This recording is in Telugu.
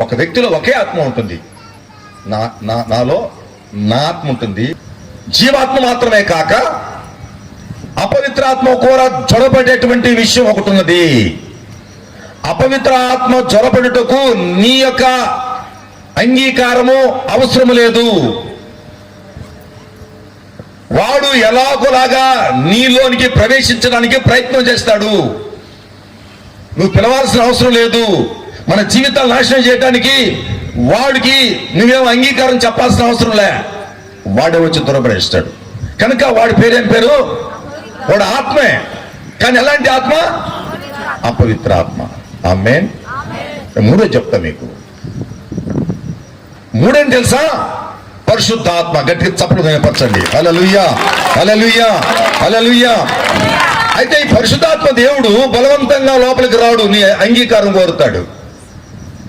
ఒక వ్యక్తిలో ఒకే ఆత్మ ఉంటుంది. నాలో నా ఆత్మ ఉంటుంది. జీవాత్మ మాత్రమే కాక అపవిత్ర ఆత్మ కూడా జొరబడేటువంటి విషయం ఒకటి ఉన్నది. అపవిత్ర ఆత్మ జొరబడుటకు నీ యొక్క అంగీకారము అవసరం లేదు. వాడు ఎలాగోలాగా నీలోనికి ప్రవేశించడానికి ప్రయత్నం చేస్తాడు. నువ్వు పిలవాల్సిన అవసరం లేదు. మన జీవితాలు నాశనం చేయడానికి వాడికి నువ్వేమో అంగీకారం చెప్పాల్సిన అవసరం లే. వాడే వచ్చి దొరబడేస్తాడు. కనుక వాడి పేరేం పేరు? వాడు ఆత్మే. కానీ ఎలాంటి ఆత్మ? అపవిత్ర ఆత్మ. ఆమేన్. మూడో చెప్తా మీకు. మూడేం తెలుసా? పరిశుద్ధ ఆత్మ. గట్టిగా చప్పుడు వినపరచండి. హల్లెలూయా, హల్లెలూయా, హల్లెలూయా. అయితే ఈ పరిశుద్ధాత్మ దేవుడు బలవంతంగా లోపలికి రాడు, నీ అంగీకారం కోరుతాడు.